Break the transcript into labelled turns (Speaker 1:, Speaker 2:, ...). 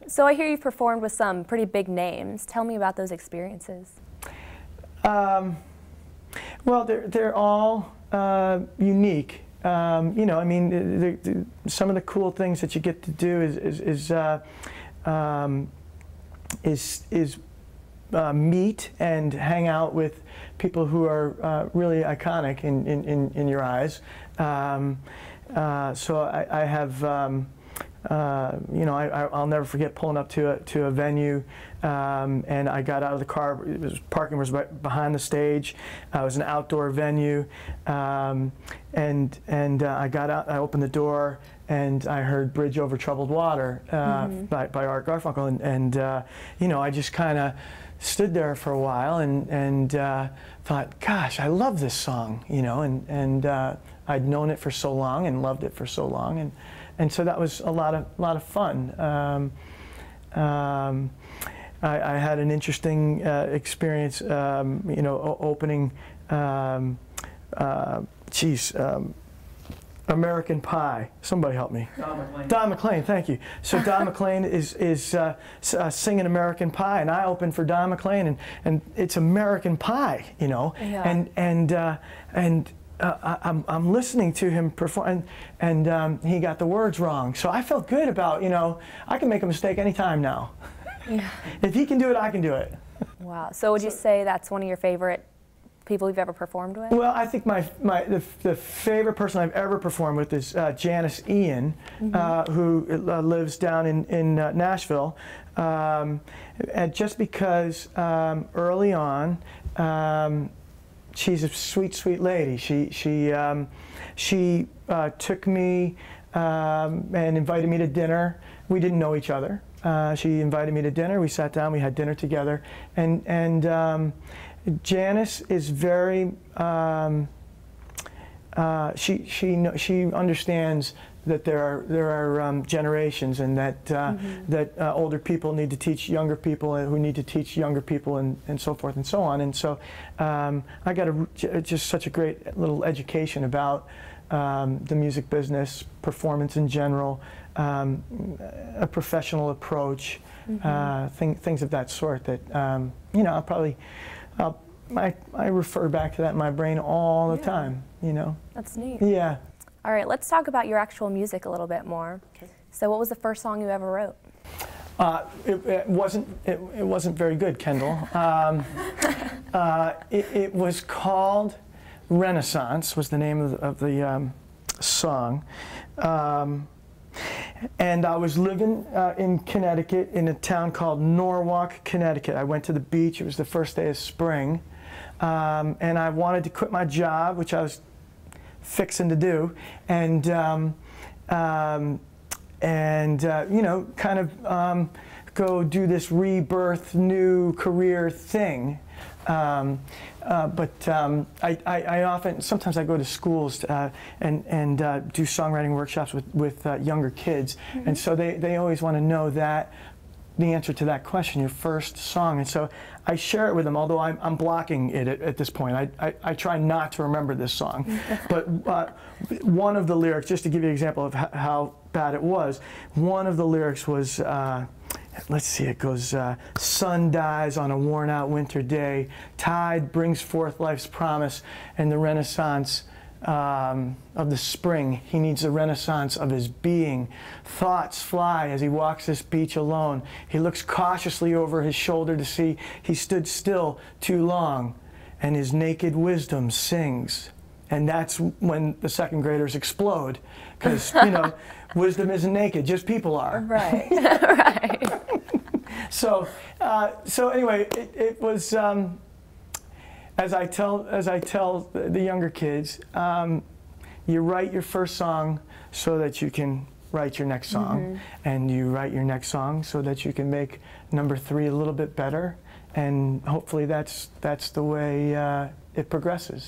Speaker 1: So I hear you've performed with some pretty big names. Tell me about those experiences.
Speaker 2: Well, they're all unique. You know, I mean, some of the cool things that you get to do is meet and hang out with people who are really iconic in your eyes. So I have, you know, I'll never forget pulling up to a venue, and I got out of the car. Parking was right behind the stage. It was an outdoor venue, and I got out. I opened the door, and I heard "Bridge Over Troubled Water" by Art Garfunkel, and you know, I just kind of stood there for a while and thought, gosh, I love this song, you know, and I'd known it for so long and loved it for so long, and so that was a lot of fun. I had an interesting experience, you know, opening, American Pie. Somebody help me.
Speaker 3: Don McLean.
Speaker 2: Don McLean, thank you. So Don McLean is singing American Pie, and I opened for Don McLean, and it's American Pie, you know. Yeah. I'm listening to him perform, and he got the words wrong. So I felt good about, you know, I can make a mistake anytime now. Yeah. If he can do it, I can do it.
Speaker 1: Wow. So would you say that's one of your favorite people you've ever performed with?
Speaker 2: Well, I think the favorite person I've ever performed with is Janice Ian, who lives down in Nashville. And just because early on, she's a sweet, sweet lady. She took me and invited me to dinner. We didn't know each other. She invited me to dinner. We sat down. We had dinner together. And Janice is very. She understands that there are generations, and that that older people need to teach younger people, who need to teach younger people, and so forth and so on. And so I got just such a great little education about the music business, performance in general, a professional approach, things of that sort. That you know, I refer back to that in my brain all the time. You know.
Speaker 1: That's neat.
Speaker 2: Yeah.
Speaker 1: All right, let's talk about your actual music a little bit more. Okay. So what was the first song you ever wrote?
Speaker 2: It wasn't very good, Kendall. It was called Renaissance, was the name of the song. And I was living in Connecticut, in a town called Norwalk, Connecticut. I went to the beach. It was the first day of spring. And I wanted to quit my job, which I was fixing to do, and you know, kind of go do this rebirth, new career thing. I often, sometimes I go to schools and do songwriting workshops with younger kids, and so they always want to know the answer to that question, your first song. And so I share it with them, although I'm blocking it at this point. I try not to remember this song. But one of the lyrics, just to give you an example of how bad it was, one of the lyrics was, let's see, it goes, sun dies on a worn out winter day, tide brings forth life's promise, and the renaissance of the spring. He needs the renaissance of his being. Thoughts fly as he walks this beach alone. He looks cautiously over his shoulder to see he stood still too long, and his naked wisdom sings. And that's when the second graders explode, because, you know, wisdom isn't naked, just people are.
Speaker 1: Right, right.
Speaker 2: So anyway, it was, as I tell the younger kids, you write your first song so that you can write your next song, and you write your next song so that you can make number 3 a little bit better, and hopefully that's the way it progresses.